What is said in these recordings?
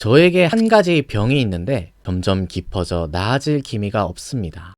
저에게 한 가지 병이 있는데 점점 깊어져 나아질 기미가 없습니다.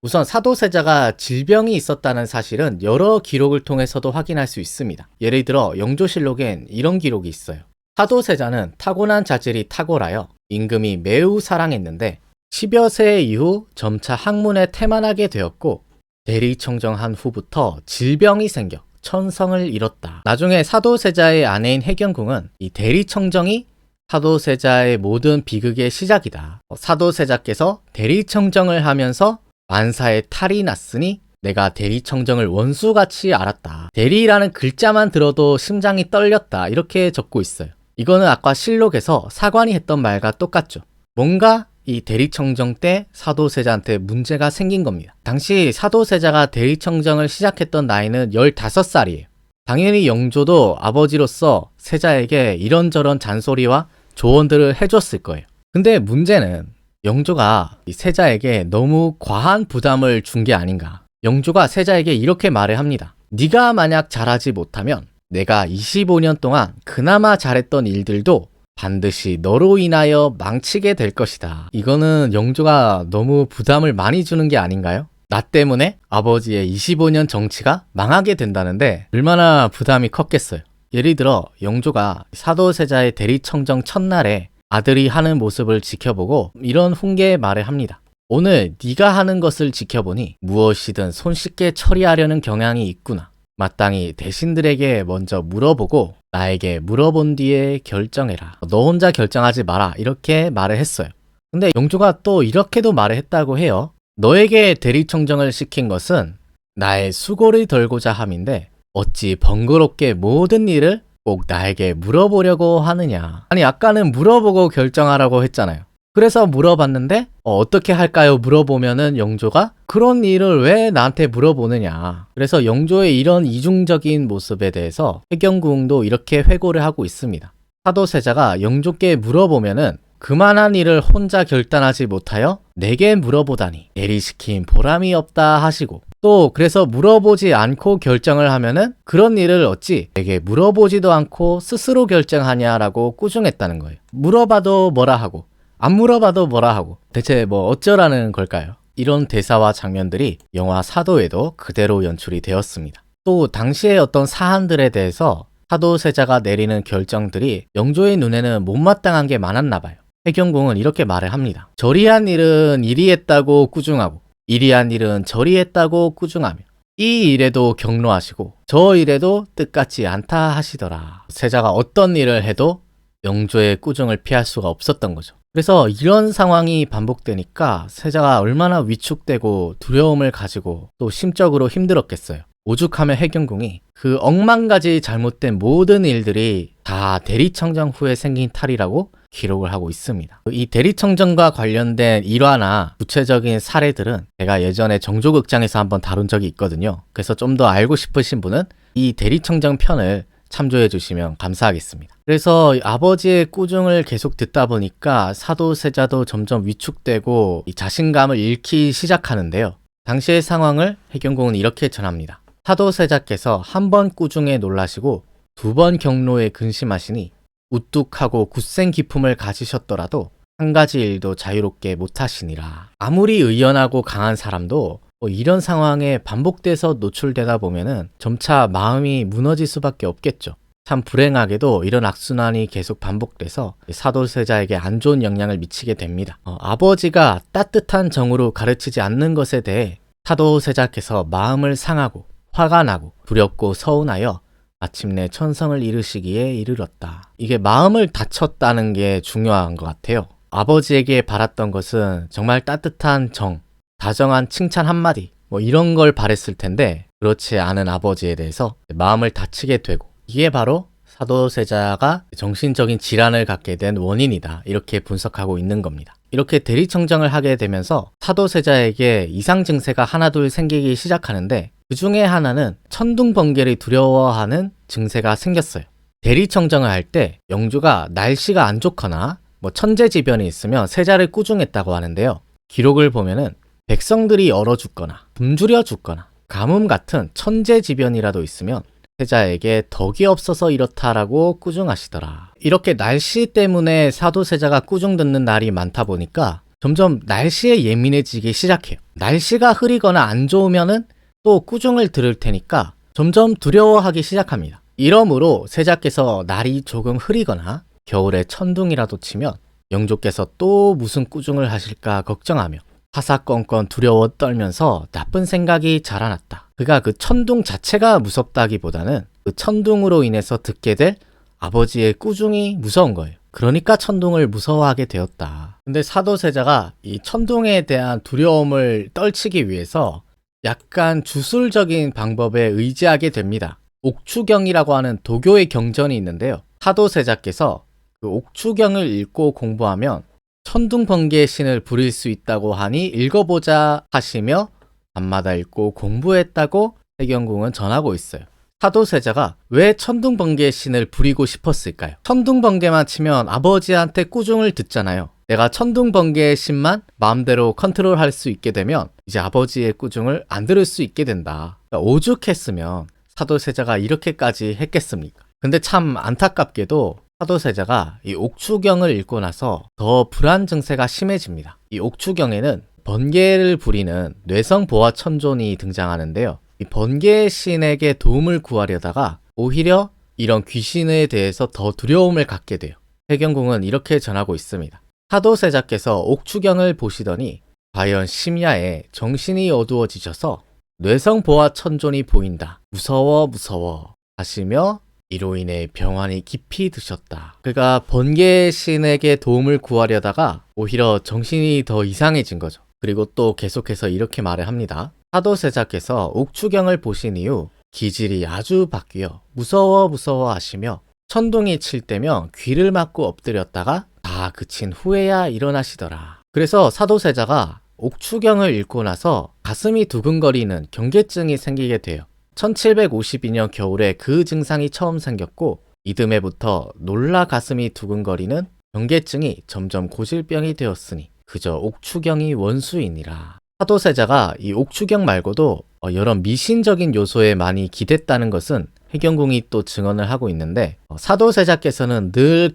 우선 사도세자가 질병이 있었다는 사실은 여러 기록을 통해서도 확인할 수 있습니다. 예를 들어 영조실록엔 이런 기록이 있어요. 사도세자는 타고난 자질이 탁월하여 임금이 매우 사랑했는데 10여 세 이후 점차 학문에 태만하게 되었고 대리청정한 후부터 질병이 생겨 천성을 잃었다. 나중에 사도세자의 아내인 해경궁은 이 대리청정이 사도세자의 모든 비극의 시작이다. 사도세자께서 대리청정을 하면서 만사에 탈이 났으니 내가 대리청정을 원수같이 알았다. 대리라는 글자만 들어도 심장이 떨렸다. 이렇게 적고 있어요. 이거는 아까 실록에서 사관이 했던 말과 똑같죠. 뭔가 이 대리청정 때 사도세자한테 문제가 생긴 겁니다. 당시 사도세자가 대리청정을 시작했던 나이는 15살이에요. 당연히 영조도 아버지로서 세자에게 이런저런 잔소리와 조언들을 해줬을 거예요. 근데 문제는 영조가 이 세자에게 너무 과한 부담을 준 게 아닌가. 영조가 세자에게 이렇게 말을 합니다. 네가 만약 잘하지 못하면 내가 25년 동안 그나마 잘했던 일들도 반드시 너로 인하여 망치게 될 것이다. 이거는 영조가 너무 부담을 많이 주는 게 아닌가요? 나 때문에 아버지의 25년 정치가 망하게 된다는데 얼마나 부담이 컸겠어요. 예를 들어 영조가 사도세자의 대리청정 첫날에 아들이 하는 모습을 지켜보고 이런 훈계의 말을 합니다. 오늘 네가 하는 것을 지켜보니 무엇이든 손쉽게 처리하려는 경향이 있구나. 마땅히 대신들에게 먼저 물어보고 나에게 물어본 뒤에 결정해라. 너 혼자 결정하지 마라. 이렇게 말을 했어요. 근데 영조가 또 이렇게도 말을 했다고 해요. 너에게 대리청정을 시킨 것은 나의 수고를 덜고자 함인데 어찌 번거롭게 모든 일을 꼭 나에게 물어보려고 하느냐. 아니 아까는 물어보고 결정하라고 했잖아요. 그래서 물어봤는데 어떻게 할까요? 물어보면은 영조가 그런 일을 왜 나한테 물어보느냐. 그래서 영조의 이런 이중적인 모습에 대해서 해경궁도 이렇게 회고를 하고 있습니다. 사도세자가 영조께 물어보면은 그만한 일을 혼자 결단하지 못하여 내게 물어보다니 대리시킨 보람이 없다 하시고 또 그래서 물어보지 않고 결정을 하면은 그런 일을 어찌 내게 물어보지도 않고 스스로 결정하냐라고 꾸중했다는 거예요. 물어봐도 뭐라 하고 안 물어봐도 뭐라 하고 대체 뭐 어쩌라는 걸까요? 이런 대사와 장면들이 영화 사도에도 그대로 연출이 되었습니다. 또 당시의 어떤 사안들에 대해서 사도세자가 내리는 결정들이 영조의 눈에는 못마땅한 게 많았나 봐요. 해경궁은 이렇게 말을 합니다. 저리한 일은 이리 했다고 꾸중하고 이리한 일은 저리 했다고 꾸중하며 이 일에도 격노하시고 저 일에도 뜻같지 않다 하시더라. 세자가 어떤 일을 해도 영조의 꾸중을 피할 수가 없었던 거죠. 그래서 이런 상황이 반복되니까 세자가 얼마나 위축되고 두려움을 가지고 또 심적으로 힘들었겠어요. 오죽하면 해경궁이 그 억만가지 잘못된 모든 일들이 다 대리청정 후에 생긴 탈이라고 기록을 하고 있습니다. 이 대리청정과 관련된 일화나 구체적인 사례들은 제가 예전에 정조극장에서 한번 다룬 적이 있거든요. 그래서 좀 더 알고 싶으신 분은 이 대리청정 편을 참조해 주시면 감사하겠습니다. 그래서 아버지의 꾸중을 계속 듣다 보니까 사도세자도 점점 위축되고 이 자신감을 잃기 시작하는데요. 당시의 상황을 해경궁은 이렇게 전합니다. 사도세자께서 한 번 꾸중에 놀라시고 두 번 경로에 근심하시니 우뚝하고 굳센 기품을 가지셨더라도 한 가지 일도 자유롭게 못하시니라. 아무리 의연하고 강한 사람도 이런 상황에 반복돼서 노출되다 보면은 점차 마음이 무너질 수밖에 없겠죠. 참 불행하게도 이런 악순환이 계속 반복돼서 사도세자에게 안 좋은 영향을 미치게 됩니다. 아버지가 따뜻한 정으로 가르치지 않는 것에 대해 사도세자께서 마음을 상하고 화가 나고 두렵고 서운하여 마침내 천성을 잃으시기에 이르렀다. 이게 마음을 다쳤다는 게 중요한 것 같아요. 아버지에게 바랐던 것은 정말 따뜻한 정, 다정한 칭찬 한마디 이런 걸 바랬을 텐데 그렇지 않은 아버지에 대해서 마음을 다치게 되고 이게 바로 사도세자가 정신적인 질환을 갖게 된 원인이다. 이렇게 분석하고 있는 겁니다. 이렇게 대리청정을 하게 되면서 사도세자에게 이상 증세가 하나둘 생기기 시작하는데 그 중에 하나는 천둥번개를 두려워하는 증세가 생겼어요. 대리청정을 할 때 영조가 날씨가 안 좋거나 천재지변이 있으면 세자를 꾸중했다고 하는데요. 기록을 보면은 백성들이 얼어 죽거나 굶주려 죽거나 가뭄 같은 천재지변이라도 있으면 세자에게 덕이 없어서 이렇다라고 꾸중하시더라. 이렇게 날씨 때문에 사도세자가 꾸중 듣는 날이 많다 보니까 점점 날씨에 예민해지기 시작해요. 날씨가 흐리거나 안 좋으면은 또 꾸중을 들을 테니까 점점 두려워하기 시작합니다. 이러므로 세자께서 날이 조금 흐리거나 겨울에 천둥이라도 치면 영조께서 또 무슨 꾸중을 하실까 걱정하며 사사건건 두려워 떨면서 나쁜 생각이 자라났다. 그가 그 천둥 자체가 무섭다기보다는 그 천둥으로 인해서 듣게 될 아버지의 꾸중이 무서운 거예요. 그러니까 천둥을 무서워하게 되었다. 근데 사도세자가 이 천둥에 대한 두려움을 떨치기 위해서 약간 주술적인 방법에 의지하게 됩니다. 옥추경이라고 하는 도교의 경전이 있는데요. 사도세자께서 그 옥추경을 읽고 공부하면 천둥번개의 신을 부릴 수 있다고 하니 읽어보자 하시며 밤마다 읽고 공부했다고 해경궁은 전하고 있어요. 사도세자가 왜 천둥번개의 신을 부리고 싶었을까요? 천둥번개만 치면 아버지한테 꾸중을 듣잖아요. 내가 천둥번개의 신만 마음대로 컨트롤할 수 있게 되면 이제 아버지의 꾸중을 안 들을 수 있게 된다. 그러니까 오죽했으면 사도세자가 이렇게까지 했겠습니까? 근데 참 안타깝게도 사도세자가 이 옥추경을 읽고 나서 더 불안 증세가 심해집니다. 이 옥추경에는 번개를 부리는 뇌성보화천존이 등장하는데요. 이 번개의 신에게 도움을 구하려다가 오히려 이런 귀신에 대해서 더 두려움을 갖게 돼요. 해경궁은 이렇게 전하고 있습니다. 사도세자께서 옥추경을 보시더니 과연 심야에 정신이 어두워지셔서 뇌성보화천존이 보인다. 무서워 무서워 하시며 이로 인해 병환이 깊이 드셨다. 그가 번개의 신에게 도움을 구하려다가 오히려 정신이 더 이상해진 거죠. 그리고 또 계속해서 이렇게 말을 합니다. 사도세자께서 옥추경을 보신 이후 기질이 아주 바뀌어 무서워 무서워 하시며 천둥이 칠 때면 귀를 막고 엎드렸다가 다 그친 후에야 일어나시더라. 그래서 사도세자가 옥추경을 읽고 나서 가슴이 두근거리는 경계증이 생기게 돼요. 1752년 겨울에 그 증상이 처음 생겼고 이듬해부터 놀라 가슴이 두근거리는 경계증이 점점 고질병이 되었으니 그저 옥추경이 원수이니라. 사도세자가 이 옥추경 말고도 여러 미신적인 요소에 많이 기댔다는 것은 해경궁이 또 증언을 하고 있는데 사도세자께서는 늘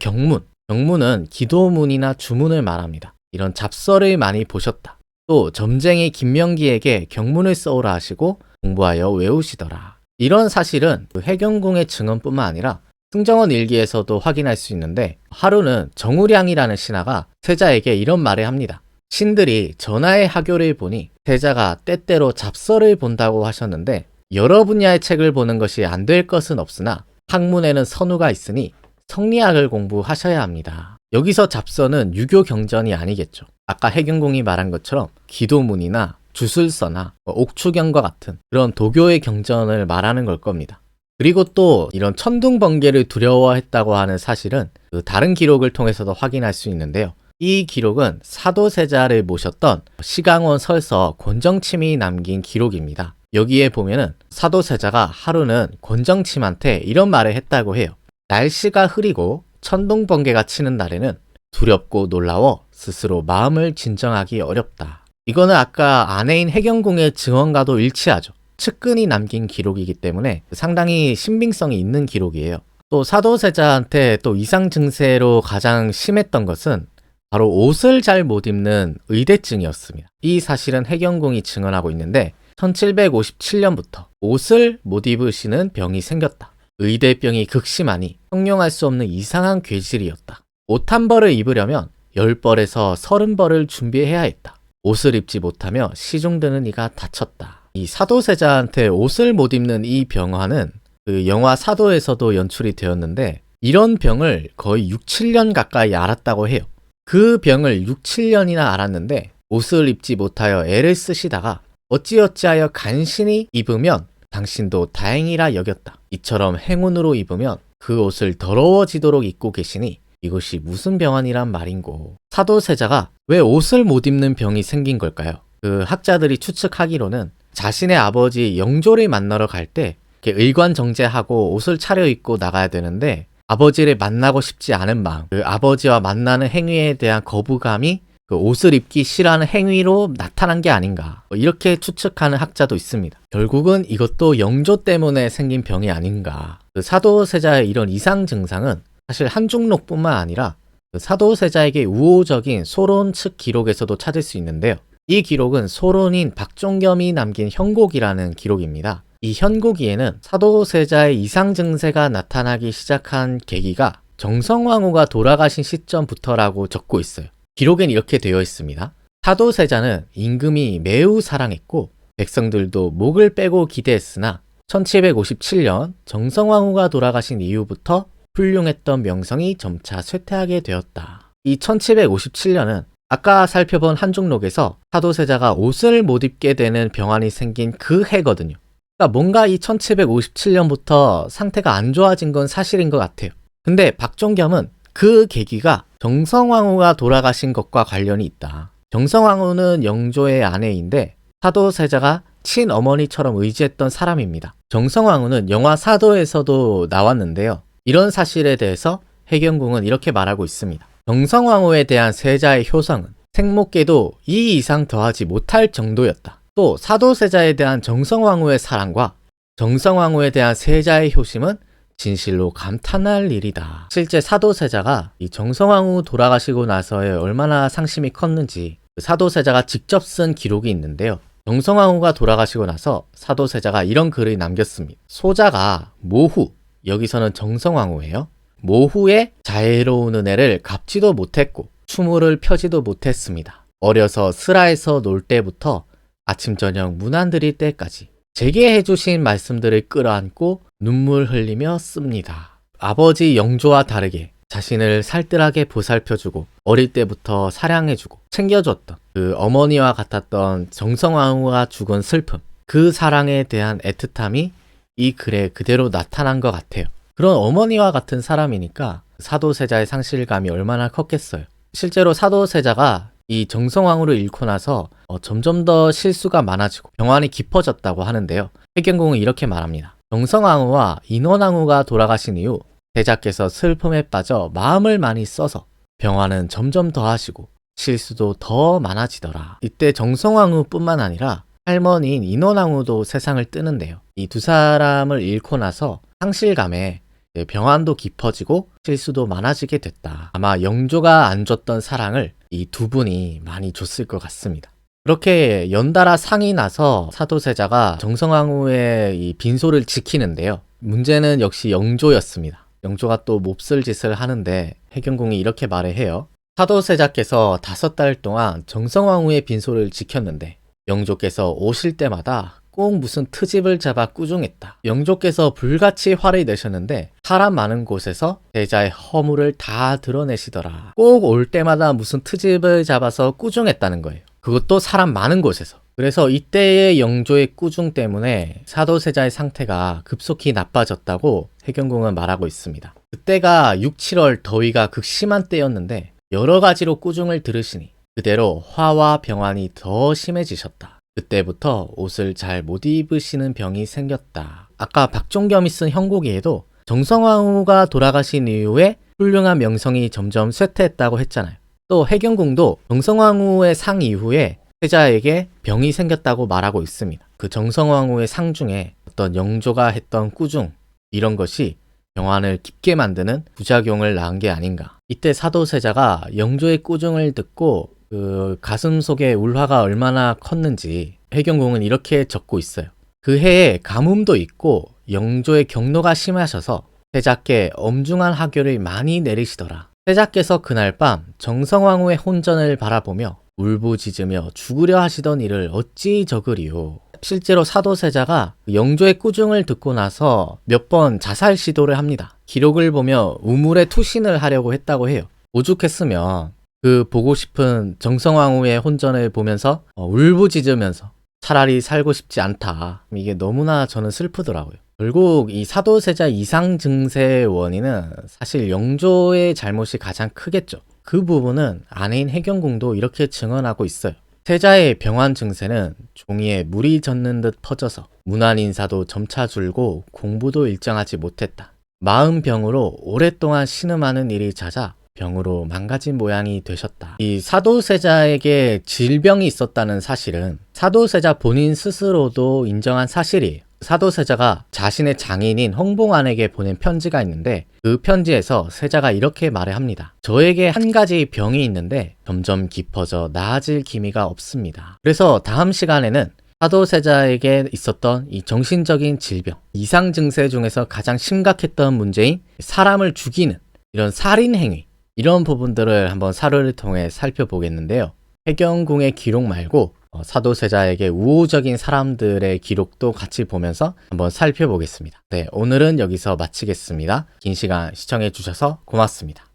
경문은 기도문이나 주문을 말합니다. 이런 잡서를 많이 보셨다. 또 점쟁이 김명기에게 경문을 써오라 하시고 공부하여 외우시더라. 이런 사실은 그 해경궁의 증언뿐만 아니라 승정원 일기에서도 확인할 수 있는데 하루는 정우량이라는 신하가 세자에게 이런 말을 합니다. 신들이 전하의 하교를 보니 세자가 때때로 잡서를 본다고 하셨는데 여러 분야의 책을 보는 것이 안 될 것은 없으나 학문에는 선우가 있으니 성리학을 공부하셔야 합니다. 여기서 잡서는 유교 경전이 아니겠죠. 아까 해경궁이 말한 것처럼 기도문이나 주술서나 옥추경과 같은 그런 도교의 경전을 말하는 걸 겁니다. 그리고 또 이런 천둥번개를 두려워했다고 하는 사실은 그 다른 기록을 통해서도 확인할 수 있는데요. 이 기록은 사도세자를 모셨던 시강원 설서 권정침이 남긴 기록입니다. 여기에 보면은 사도세자가 하루는 권정침한테 이런 말을 했다고 해요. 날씨가 흐리고 천둥번개가 치는 날에는 두렵고 놀라워 스스로 마음을 진정하기 어렵다. 이거는 아까 아내인 해경궁의 증언과도 일치하죠. 측근이 남긴 기록이기 때문에 상당히 신빙성이 있는 기록이에요. 또 사도세자한테 또 이상 증세로 가장 심했던 것은 바로 옷을 잘 못 입는 의대증이었습니다. 이 사실은 해경궁이 증언하고 있는데 1757년부터 옷을 못 입으시는 병이 생겼다. 의대병이 극심하니 형용할 수 없는 이상한 괴질이었다. 옷 한 벌을 입으려면 10벌에서 30벌을 준비해야 했다. 옷을 입지 못하며 시중드는 이가 다쳤다. 이 사도세자한테 옷을 못 입는 이 병화는 그 영화 사도에서도 연출이 되었는데 이런 병을 거의 6, 7년 가까이 앓았다고 해요. 그 병을 6, 7년이나 앓았는데 옷을 입지 못하여 애를 쓰시다가 어찌어찌하여 간신히 입으면 당신도 다행이라 여겼다. 이처럼 행운으로 입으면 그 옷을 더러워지도록 입고 계시니 이것이 무슨 병환이란 말인고. 사도세자가 왜 옷을 못 입는 병이 생긴 걸까요? 그 학자들이 추측하기로는 자신의 아버지 영조를 만나러 갈 때 의관정제하고 옷을 차려입고 나가야 되는데 아버지를 만나고 싶지 않은 마음, 그 아버지와 만나는 행위에 대한 거부감이 그 옷을 입기 싫어하는 행위로 나타난 게 아닌가 이렇게 추측하는 학자도 있습니다. 결국은 이것도 영조 때문에 생긴 병이 아닌가. 그 사도세자의 이런 이상 증상은 사실 한중록뿐만 아니라 그 사도세자에게 우호적인 소론 측 기록에서도 찾을 수 있는데요. 이 기록은 소론인 박종겸이 남긴 현곡이라는 기록입니다. 이 현곡기에는 사도세자의 이상 증세가 나타나기 시작한 계기가 정성왕후가 돌아가신 시점부터라고 적고 있어요. 기록엔 이렇게 되어 있습니다. 사도세자는 임금이 매우 사랑했고 백성들도 목을 빼고 기대했으나 1757년 정성왕후가 돌아가신 이후부터 훌륭했던 명성이 점차 쇠퇴하게 되었다. 이 1757년은 아까 살펴본 한중록에서 사도세자가 옷을 못 입게 되는 병환이 생긴 그 해거든요. 그러니까 뭔가 이 1757년부터 상태가 안 좋아진 건 사실인 것 같아요. 근데 박종겸은 그 계기가 정성왕후가 돌아가신 것과 관련이 있다. 정성왕후는 영조의 아내인데 사도세자가 친어머니처럼 의지했던 사람입니다. 정성왕후는 영화 사도에서도 나왔는데요. 이런 사실에 대해서 해경궁은 이렇게 말하고 있습니다. 정성왕후에 대한 세자의 효성은 생목계도 이 이상 더하지 못할 정도였다. 또 사도세자에 대한 정성왕후의 사랑과 정성왕후에 대한 세자의 효심은 진실로 감탄할 일이다. 실제 사도세자가 이 정성왕후 돌아가시고 나서에 얼마나 상심이 컸는지 사도세자가 직접 쓴 기록이 있는데요. 정성왕후가 돌아가시고 나서 사도세자가 이런 글을 남겼습니다. 소자가 모후, 여기서는 정성왕후예요. 모후의 자애로운 은혜를 갚지도 못했고 추모를 펴지도 못했습니다. 어려서 슬하에서 놀 때부터 아침 저녁 문안 드릴 때까지 제게 해주신 말씀들을 끌어안고 눈물 흘리며 씁니다. 아버지 영조와 다르게 자신을 살뜰하게 보살펴주고 어릴 때부터 사랑해주고 챙겨줬던 그 어머니와 같았던 정성왕후가 죽은 슬픔, 그 사랑에 대한 애틋함이 이 글에 그대로 나타난 것 같아요. 그런 어머니와 같은 사람이니까 사도세자의 상실감이 얼마나 컸겠어요. 실제로 사도세자가 이 정성왕후를 잃고 나서 점점 더 실수가 많아지고 병환이 깊어졌다고 하는데요. 해경궁은 이렇게 말합니다. 정성왕후와 인원왕후가 돌아가신 이후 세자께서 슬픔에 빠져 마음을 많이 써서 병환은 점점 더하시고 실수도 더 많아지더라. 이때 정성왕후뿐만 아니라 할머니인 인원왕후도 세상을 뜨는데요. 이 두 사람을 잃고 나서 상실감에 병환도 깊어지고 실수도 많아지게 됐다. 아마 영조가 안 줬던 사랑을 이 두 분이 많이 줬을 것 같습니다. 그렇게 연달아 상이 나서 사도세자가 정성왕후의 이 빈소를 지키는데요. 문제는 역시 영조였습니다. 영조가 또 몹쓸 짓을 하는데 해경궁이 이렇게 말을 해요. 사도세자께서 5달 동안 정성왕후의 빈소를 지켰는데 영조께서 오실 때마다 꼭 무슨 트집을 잡아 꾸중했다. 영조께서 불같이 화를 내셨는데 사람 많은 곳에서 세자의 허물을 다 드러내시더라. 꼭 올 때마다 무슨 트집을 잡아서 꾸중했다는 거예요. 그것도 사람 많은 곳에서. 그래서 이때의 영조의 꾸중 때문에 사도세자의 상태가 급속히 나빠졌다고 해경궁은 말하고 있습니다. 그때가 6, 7월 더위가 극심한 때였는데 여러 가지로 꾸중을 들으시니 그대로 화와 병환이 더 심해지셨다. 그때부터 옷을 잘 못 입으시는 병이 생겼다. 아까 박종겸이 쓴 현곡기에도 정성왕후가 돌아가신 이후에 훌륭한 명성이 점점 쇠퇴했다고 했잖아요. 또 해경궁도 정성왕후의 상 이후에 세자에게 병이 생겼다고 말하고 있습니다. 그 정성왕후의 상 중에 어떤 영조가 했던 꾸중, 이런 것이 병환을 깊게 만드는 부작용을 낳은 게 아닌가. 이때 사도세자가 영조의 꾸중을 듣고 그 가슴 속에 울화가 얼마나 컸는지 해경궁은 이렇게 적고 있어요. 그 해에 가뭄도 있고 영조의 경로가 심하셔서 세자께 엄중한 하교를 많이 내리시더라. 세자께서 그날 밤 정성왕후의 혼전을 바라보며 울부짖으며 죽으려 하시던 일을 어찌 적으리요. 실제로 사도세자가 영조의 꾸중을 듣고 나서 몇 번 자살 시도를 합니다. 기록을 보며 우물에 투신을 하려고 했다고 해요. 오죽했으면 그 보고 싶은 정성왕후의 혼전을 보면서 울부짖으면서 차라리 살고 싶지 않다. 이게 너무나 저는 슬프더라고요. 결국 이 사도세자 이상 증세의 원인은 사실 영조의 잘못이 가장 크겠죠. 그 부분은 아내인 해경궁도 이렇게 증언하고 있어요. 세자의 병환 증세는 종이에 물이 젖는 듯 퍼져서 문안 인사도 점차 줄고 공부도 일정하지 못했다. 마음병으로 오랫동안 신음하는 일이 잦아 병으로 망가진 모양이 되셨다. 이 사도세자에게 질병이 있었다는 사실은 사도세자 본인 스스로도 인정한 사실이에요. 사도세자가 자신의 장인인 홍봉안에게 보낸 편지가 있는데 그 편지에서 세자가 이렇게 말을 합니다. 저에게 한 가지 병이 있는데 점점 깊어져 나아질 기미가 없습니다. 그래서 다음 시간에는 사도세자에게 있었던 이 정신적인 질병, 이상 증세 중에서 가장 심각했던 문제인 사람을 죽이는 이런 살인 행위, 이런 부분들을 한번 사료를 통해 살펴보겠는데요. 해경궁의 기록 말고 사도세자에게 우호적인 사람들의 기록도 같이 보면서 한번 살펴보겠습니다. 네, 오늘은 여기서 마치겠습니다. 긴 시간 시청해 주셔서 고맙습니다.